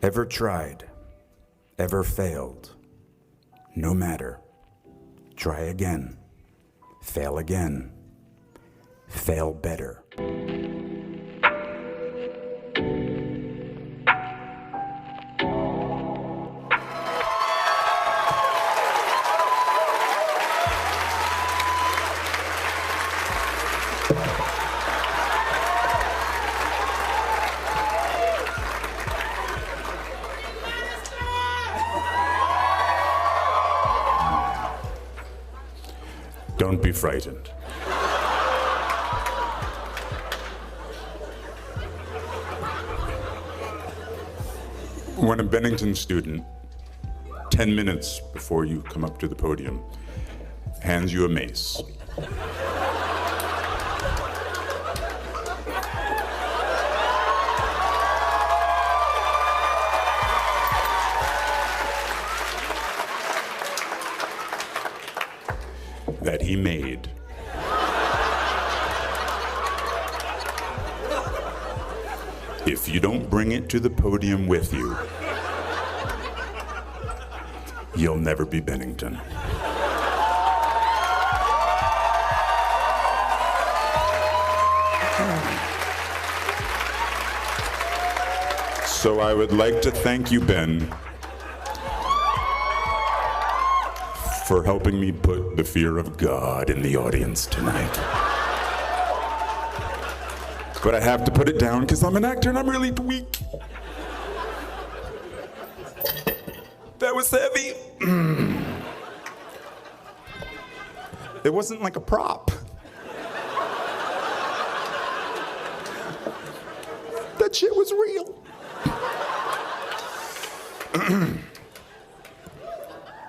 Ever tried? Ever failed? No matter. Try again. Fail again. Fail better. Don't be frightened. When a Bennington student, 10 minutes before you come up to the podium, hands you a mace, that he made, if you don't bring it to the podium with you, you'll never be Bennington. So I would like to thank you, Ben, for helping me put the fear of God in the audience tonight. But I have to put it down because I'm an actor and I'm really weak. That was heavy. It wasn't like a prop. That shit was real.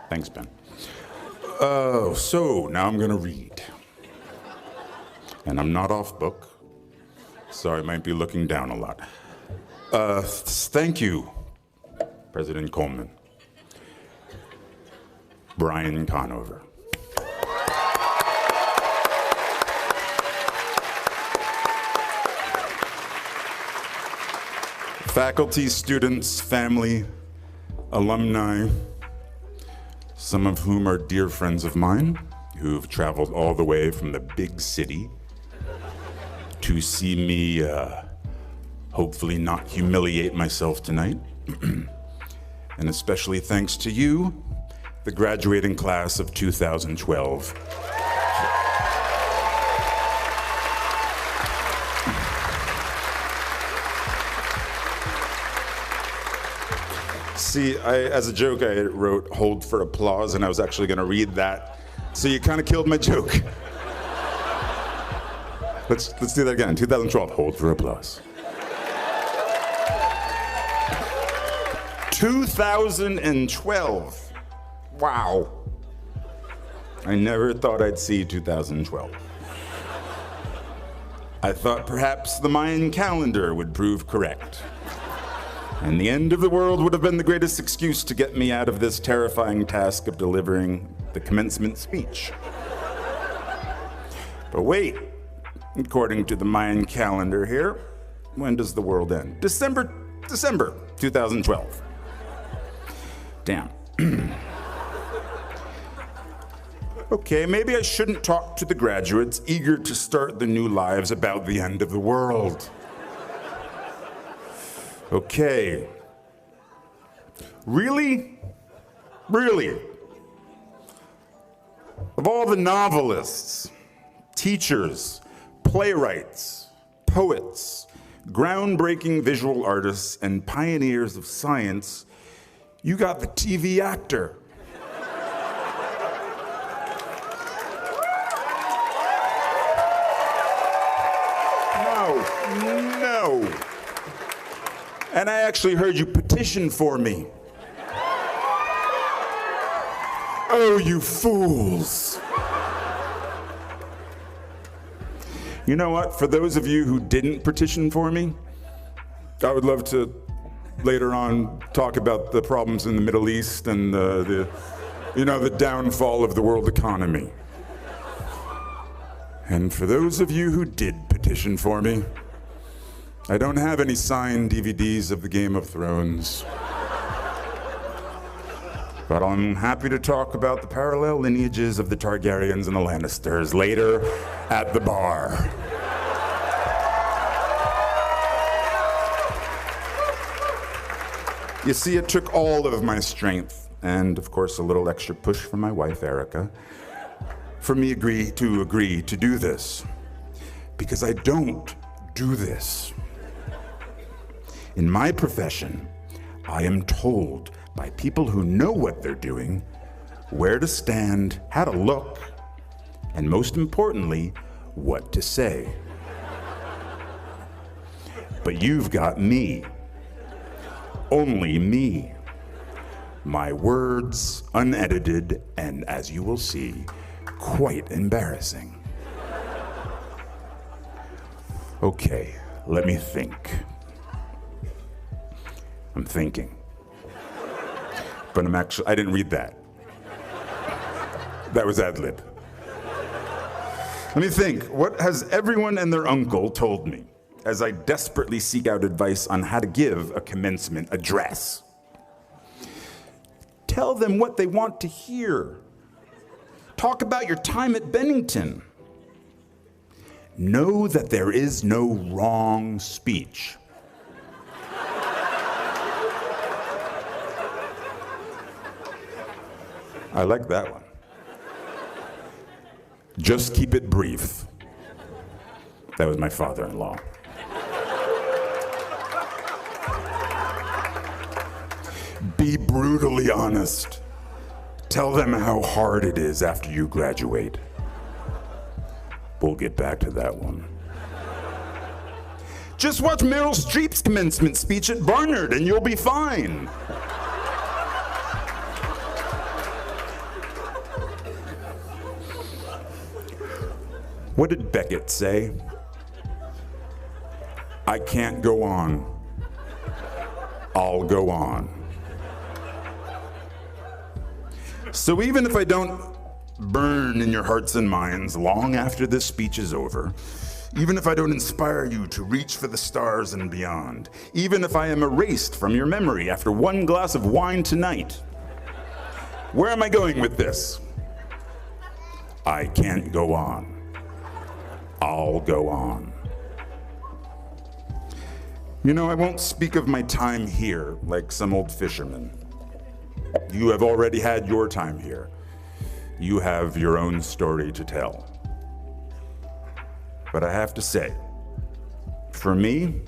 Thanks, Ben. So now I'm gonna read. And I'm not off book, so I might be looking down a lot. Thank you, President Coleman. Brian Conover. Faculty, students, family, alumni, some of whom are dear friends of mine, who've traveled all the way from the big city to see me hopefully not humiliate myself tonight. And especially thanks to you, the graduating class of 2012. See, as a joke, I wrote "hold for applause," and I was actually going to read that. So you kind of killed my joke. Let's do that again. 2012, hold for applause. 2012. Wow. I never thought I'd see 2012. I thought perhaps the Mayan calendar would prove correct. And the end of the world would have been the greatest excuse to get me out of this terrifying task of delivering the commencement speech. But wait, according to the Mayan calendar here, when does the world end? December 2012. Damn. Okay, maybe I shouldn't talk to the graduates eager to start their new lives about the end of the world. Okay. Really? Really? Of all the novelists, teachers, playwrights, poets, groundbreaking visual artists, and pioneers of science, you got the TV actor. No. And I actually heard you petition for me. Oh, you fools. You know what? For those of you who didn't petition for me, I would love to later on talk about the problems in the Middle East and the downfall of the world economy. And for those of you who did petition for me, I don't have any signed DVDs of the Game of Thrones. But I'm happy to talk about the parallel lineages of the Targaryens and the Lannisters later at the bar. You see, it took all of my strength, and of course a little extra push from my wife, Erica, for me to agree to do this. Because I don't do this. In my profession, I am told by people who know what they're doing, where to stand, how to look, and most importantly, what to say. But you've got me. Only me. My words unedited and, as you will see, quite embarrassing. Okay, let me think. I'm thinking. But I didn't read that. That was ad-lib. Let me think. What has everyone and their uncle told me as I desperately seek out advice on how to give a commencement address? Tell them what they want to hear. Talk about your time at Bennington. Know that there is no wrong speech. I like that one. Just keep it brief. That was my father-in-law. Be brutally honest. Tell them how hard it is after you graduate. We'll get back to that one. Just watch Meryl Streep's commencement speech at Barnard and you'll be fine. What did Beckett say? I can't go on. I'll go on. So even if I don't burn in your hearts and minds long after this speech is over, even if I don't inspire you to reach for the stars and beyond, even if I am erased from your memory after one glass of wine tonight, where am I going with this? I can't go on. I'll go on. You know, I won't speak of my time here like some old fisherman. You have already had your time here. You have your own story to tell. But I have to say, for me,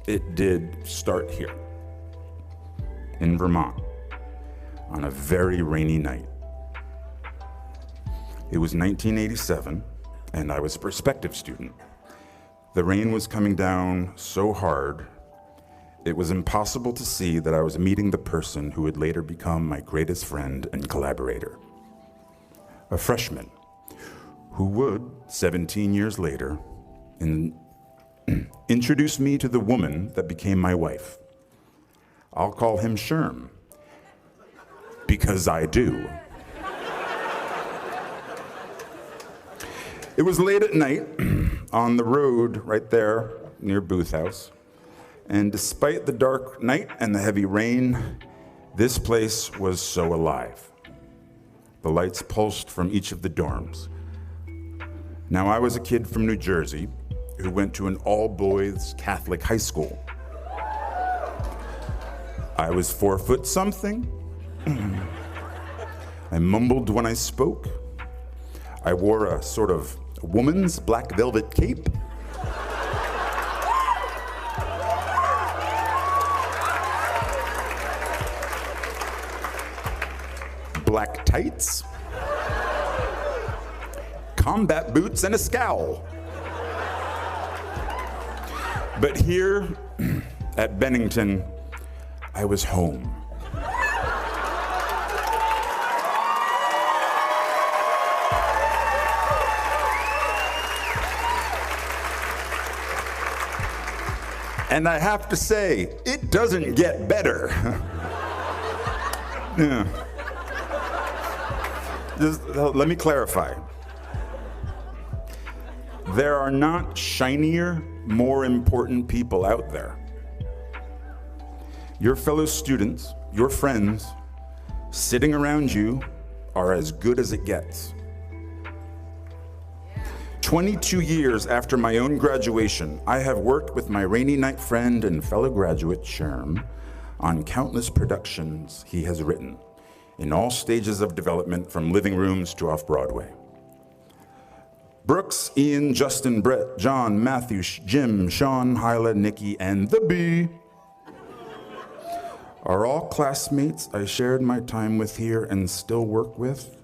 it did start here, in Vermont, on a very rainy night. It was 1987, and I was a prospective student. The rain was coming down so hard, it was impossible to see that I was meeting the person who would later become my greatest friend and collaborator. A freshman who would, 17 years later, introduce me to the woman that became my wife. I'll call him Sherm, because I do. It was late at night on the road right there near Booth House. And despite the dark night and the heavy rain, this place was so alive. The lights pulsed from each of the dorms. Now, I was a kid from New Jersey who went to an all-boys Catholic high school. I was 4 foot something. I mumbled when I spoke. I wore a sort of woman's black velvet cape. Black tights, combat boots, and a scowl. But here at Bennington, I was home. And I have to say, it doesn't get better. Yeah. Just, let me clarify. There are not shinier, more important people out there. Your fellow students, your friends, sitting around you are as good as it gets. 22 years after my own graduation, I have worked with my rainy night friend and fellow graduate, Sherm, on countless productions he has written, in all stages of development from living rooms to off-Broadway. Brooks, Ian, Justin, Brett, John, Matthew, Jim, Sean, Hyla, Nikki, and the Bee are all classmates I shared my time with here and still work with,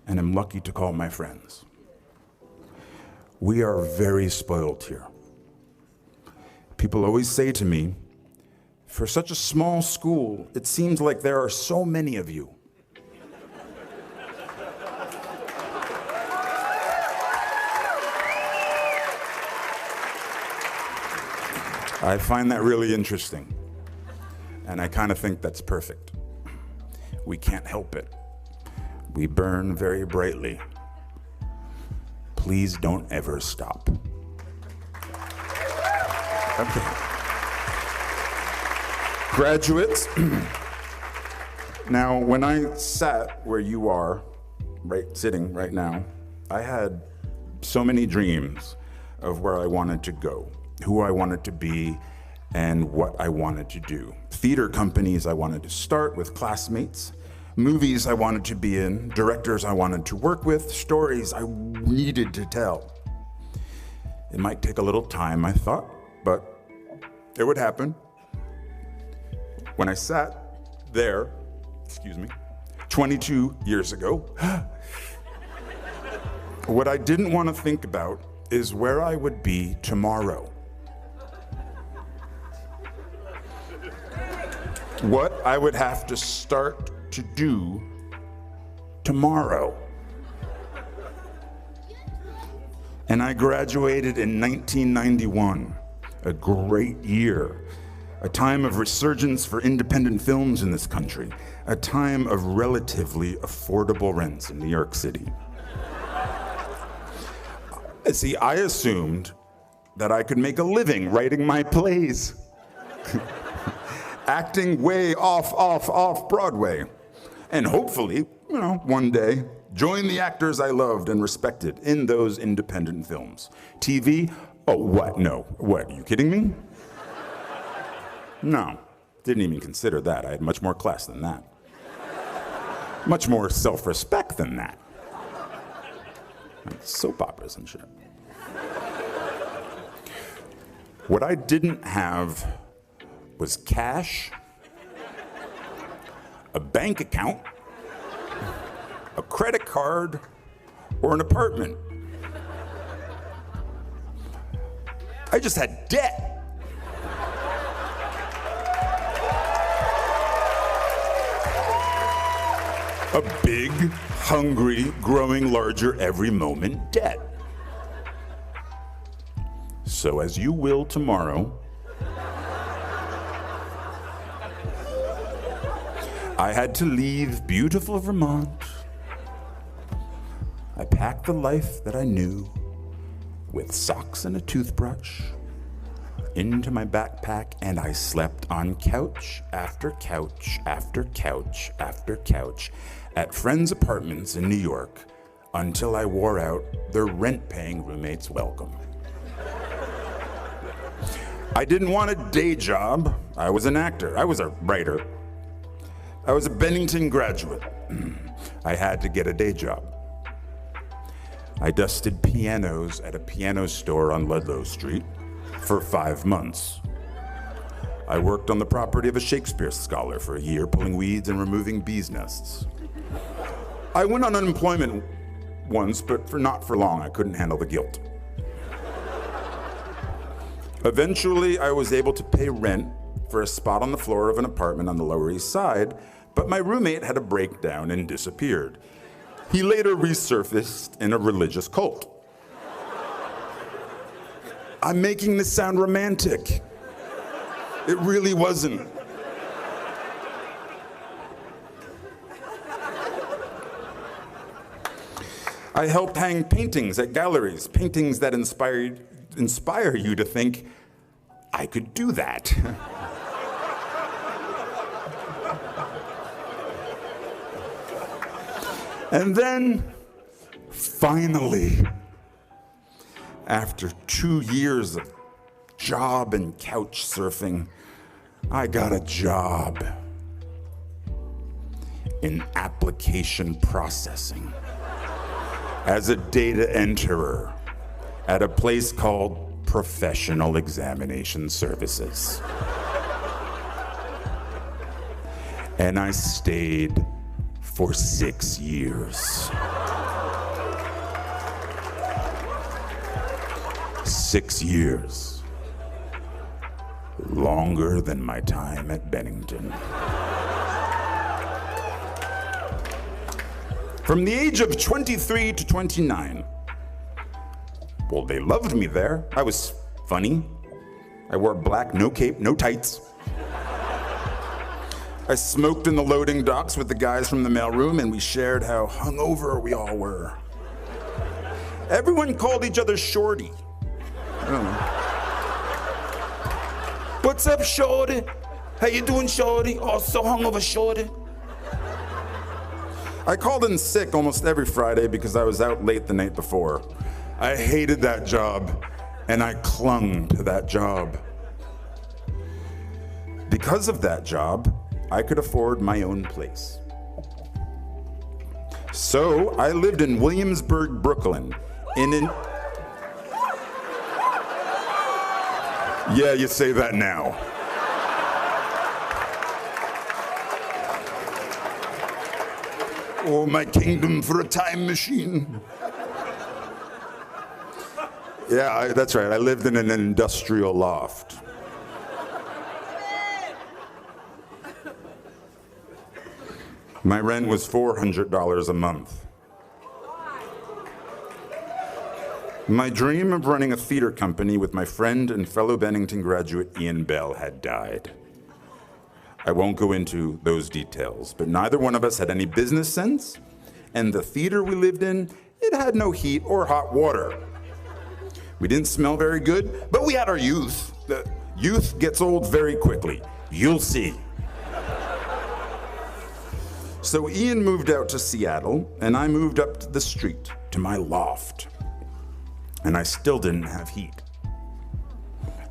and am lucky to call my friends. We are very spoiled here. People always say to me, for such a small school, it seems like there are so many of you. I find that really interesting, and I kind of think that's perfect. We can't help it. We burn very brightly. Please don't ever stop. Okay. Graduates, now when I sat where you are, sitting right now, I had so many dreams of where I wanted to go, who I wanted to be, and what I wanted to do. Theater companies I wanted to start with classmates, movies I wanted to be in, directors I wanted to work with, stories I needed to tell. It might take a little time, I thought, but it would happen. When I sat there, 22 years ago, what I didn't want to think about is where I would be tomorrow. What I would have to start to do tomorrow. And I graduated in 1991, a great year, a time of resurgence for independent films in this country, a time of relatively affordable rents in New York City. See, I assumed that I could make a living writing my plays. Acting way off Broadway. And hopefully, one day, join the actors I loved and respected in those independent films. TV? Oh, what? No. What, are you kidding me? No, didn't even consider that. I had much more class than that. Much more self-respect than that. Like soap operas and shit. What I didn't have was cash, a bank account, a credit card, or an apartment. I just had debt. A big, hungry, growing larger every moment debt. So as you will tomorrow, I had to leave beautiful Vermont. I packed the life that I knew with socks and a toothbrush into my backpack, and I slept on couch after couch after couch after couch at friends' apartments in New York until I wore out their rent-paying roommates' welcome. I didn't want a day job. I was an actor. I was a writer. I was a Bennington graduate. I had to get a day job. I dusted pianos at a piano store on Ludlow Street for 5 months. I worked on the property of a Shakespeare scholar for a year, pulling weeds and removing bees' nests. I went on unemployment once, but not for long. I couldn't handle the guilt. Eventually, I was able to pay rent for a spot on the floor of an apartment on the Lower East Side, but my roommate had a breakdown and disappeared. He later resurfaced in a religious cult. I'm making this sound romantic. It really wasn't. I helped hang paintings at galleries, paintings that inspire you to think, I could do that. And then, finally, after 2 years of job and couch surfing, I got a job in application processing as a data enterer at a place called Professional Examination Services. And I stayed for 6 years. 6 years. Longer than my time at Bennington. From the age of 23 to 29. Well, they loved me there. I was funny. I wore black, no cape, no tights. I smoked in the loading docks with the guys from the mailroom, and we shared how hungover we all were. Everyone called each other Shorty. I don't know. What's up, Shorty? How you doing, Shorty? Oh, so hungover, Shorty. I called in sick almost every Friday because I was out late the night before. I hated that job, and I clung to that job. Because of that job, I could afford my own place. So I lived in Williamsburg, Brooklyn, Yeah, you say that now. Oh, my kingdom for a time machine. Yeah, that's right. I lived in an industrial loft. My rent was $400 a month. My dream of running a theater company with my friend and fellow Bennington graduate Ian Bell had died. I won't go into those details, but neither one of us had any business sense, and the theater we lived in, it had no heat or hot water. We didn't smell very good, but we had our youth. The youth gets old very quickly. You'll see. So Ian moved out to Seattle, and I moved up to the street, to my loft. And I still didn't have heat.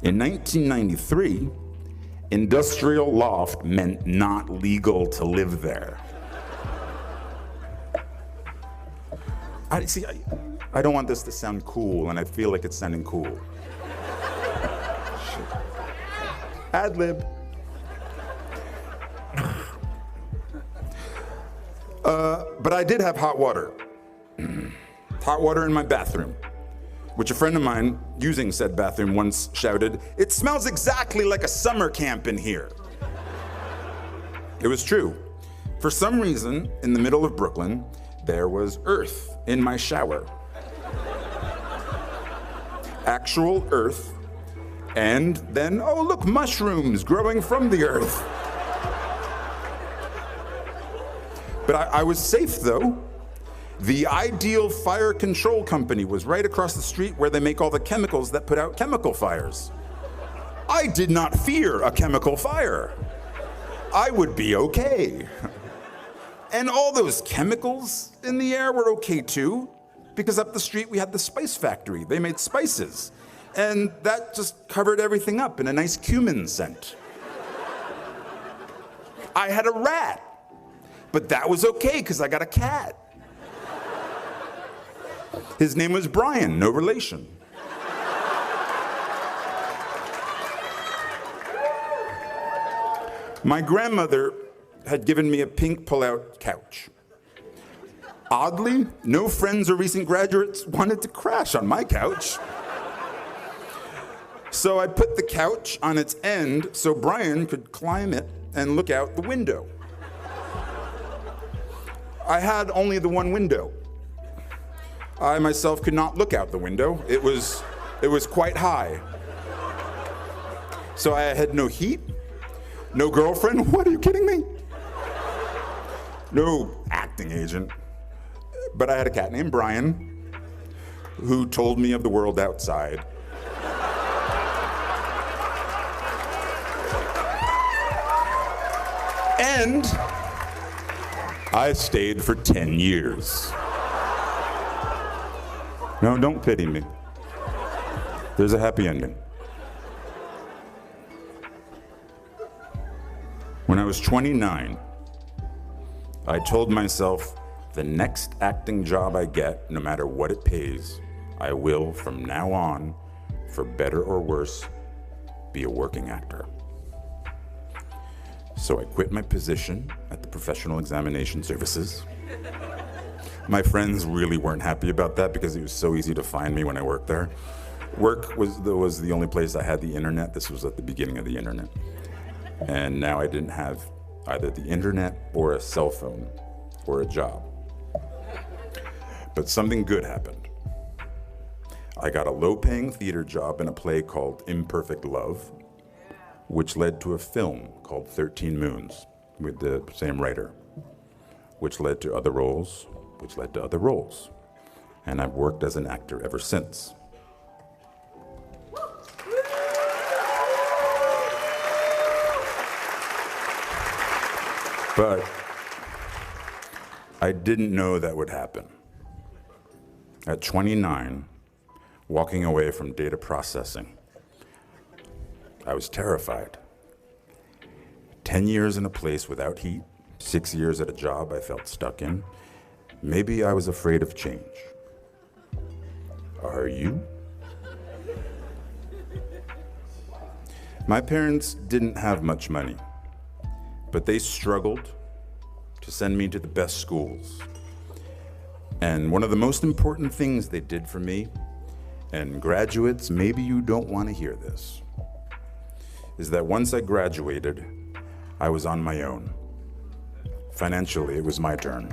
In 1993, industrial loft meant not legal to live there. I don't want this to sound cool, and I feel like it's sounding cool. Ad lib. But I did have hot water. Hot water in my bathroom, which a friend of mine using said bathroom once shouted, "It smells exactly like a summer camp in here." It was true. For some reason, in the middle of Brooklyn, there was earth in my shower. Actual earth. And then, oh look, mushrooms growing from the earth. But I was safe though. The Ideal Fire Control Company was right across the street where they make all the chemicals that put out chemical fires. I did not fear a chemical fire. I would be okay. And all those chemicals in the air were okay too, because up the street we had the spice factory. They made spices. And that just covered everything up in a nice cumin scent. I had a rat, but that was okay because I got a cat. His name was Brian, no relation. My grandmother had given me a pink pull-out couch. Oddly, no friends or recent graduates wanted to crash on my couch. So I put the couch on its end so Brian could climb it and look out the window. I had only the one window. I myself could not look out the window. It was quite high. So I had no heat, no girlfriend. What, are you kidding me? No acting agent. But I had a cat named Brian who told me of the world outside. And I stayed for 10 years. No, don't pity me. There's a happy ending. When I was 29, I told myself the next acting job I get, no matter what it pays, I will, from now on, for better or worse, be a working actor. So I quit my position at the Professional Examination Services. My friends really weren't happy about that because it was so easy to find me when I worked there. Work was the only place I had the internet. This was at the beginning of the internet. And now I didn't have either the internet or a cell phone or a job. But something good happened. I got a low-paying theater job in a play called Imperfect Love, which led to a film called 13 Moons with the same writer, which led to other roles, which led to other roles. And I've worked as an actor ever since. But I didn't know that would happen. At 29, walking away from data processing, I was terrified. 10 years in a place without heat, 6 years at a job I felt stuck in. Maybe I was afraid of change. Are you? My parents didn't have much money, but they struggled to send me to the best schools. And one of the most important things they did for me, and graduates, maybe you don't want to hear this, is that once I graduated, I was on my own. Financially, it was my turn.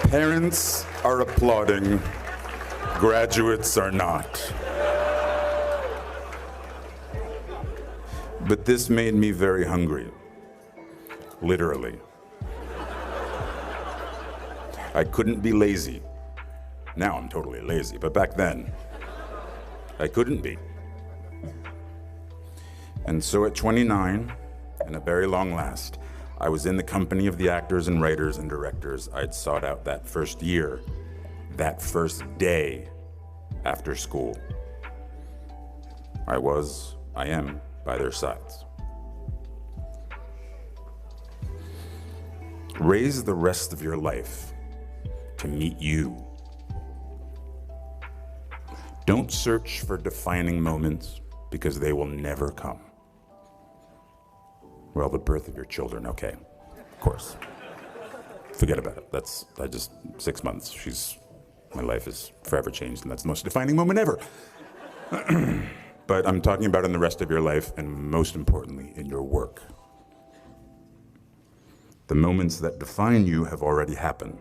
Parents are applauding, graduates are not. But this made me very hungry, literally. I couldn't be lazy. Now I'm totally lazy, but back then, I couldn't be. And so at 29, and at very long last, I was in the company of the actors and writers and directors I'd sought out that first year, that first day after school. I am by their sides. Raise the rest of your life to meet you. Don't search for defining moments because they will never come. Well, the birth of your children, okay, of course. Forget about it. 6 months, my life is forever changed, and that's the most defining moment ever. But I'm talking about in the rest of your life, and most importantly, in your work. The moments that define you have already happened,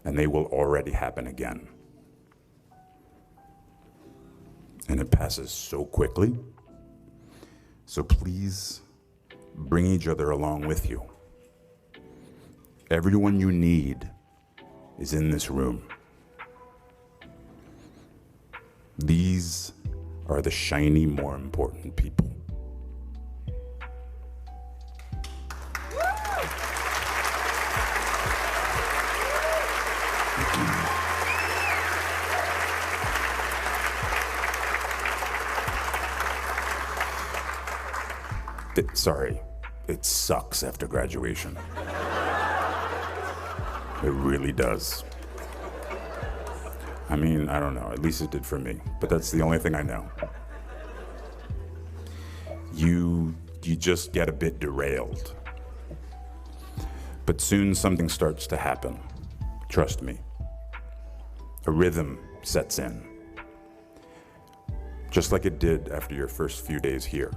and they will already happen again. And it passes so quickly. So please bring each other along with you. Everyone you need is in this room. These are the shiny, more important people. It sucks after graduation. It really does. I mean, I don't know, at least it did for me, but that's the only thing I know. You just get a bit derailed. But soon something starts to happen. Trust me. A rhythm sets in. Just like it did after your first few days here.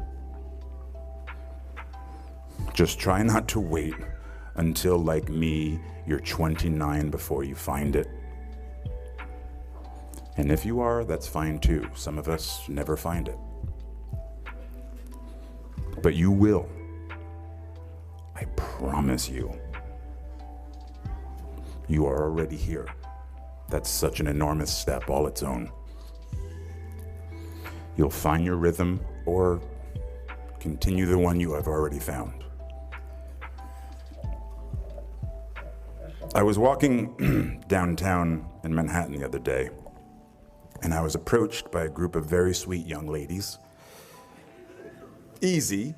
Just try not to wait until, like me, you're 29 before you find it. And if you are, that's fine too. Some of us never find it. But you will. I promise you, you are already here. That's such an enormous step all its own. You'll find your rhythm or continue the one you have already found. I was walking downtown in Manhattan the other day, and I was approached by a group of very sweet young ladies. Easy.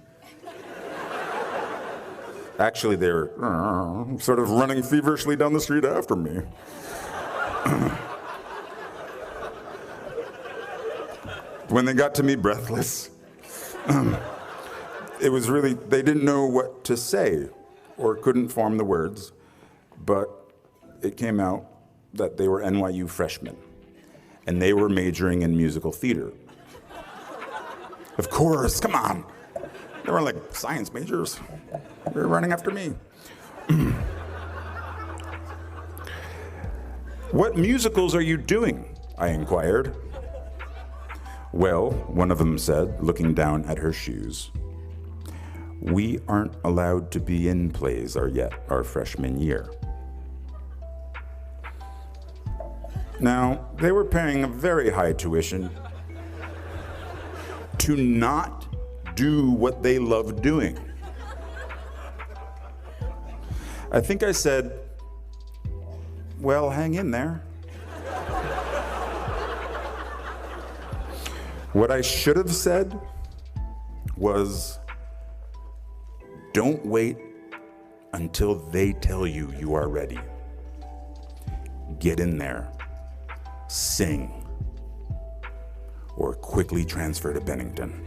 Actually, they're sort of running feverishly down the street after me. When they got to me, breathless, it was really, they didn't know what to say or couldn't form the words, but it came out that they were NYU freshmen, and they were majoring in musical theater. Of course, come on. They were like science majors. They were running after me. What musicals are you doing? I inquired. Well, one of them said, looking down at her shoes, we aren't allowed to be in plays our freshman year. Now, they were paying a very high tuition to not do what they love doing. I think I said, well, hang in there. What I should have said was, don't wait until they tell you you are ready. Get in there, sing, or quickly transfer to Bennington.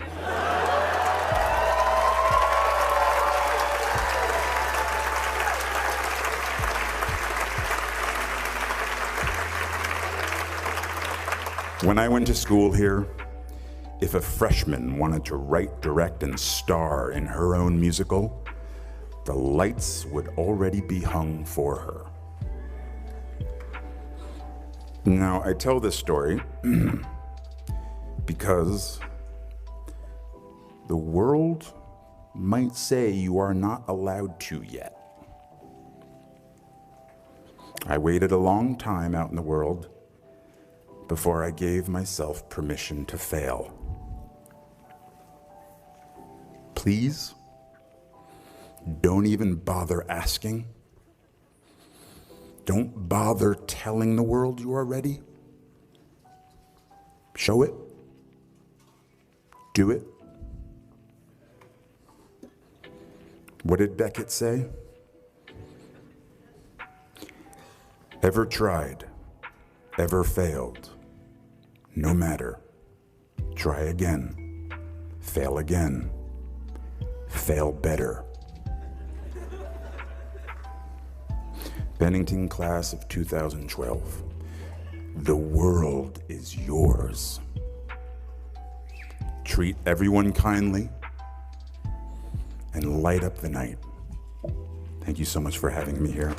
When I went to school here, if a freshman wanted to write, direct, and star in her own musical, the lights would already be hung for her. Now, I tell this story because the world might say you are not allowed to yet. I waited a long time out in the world before I gave myself permission to fail. Please, don't even bother asking. Don't bother telling the world you are ready. Show it. Do it. What did Beckett say? Ever tried, ever failed, no matter. Try again, fail again, fail better. Bennington class of 2012. The world is yours. Treat everyone kindly and light up the night. Thank you so much for having me here.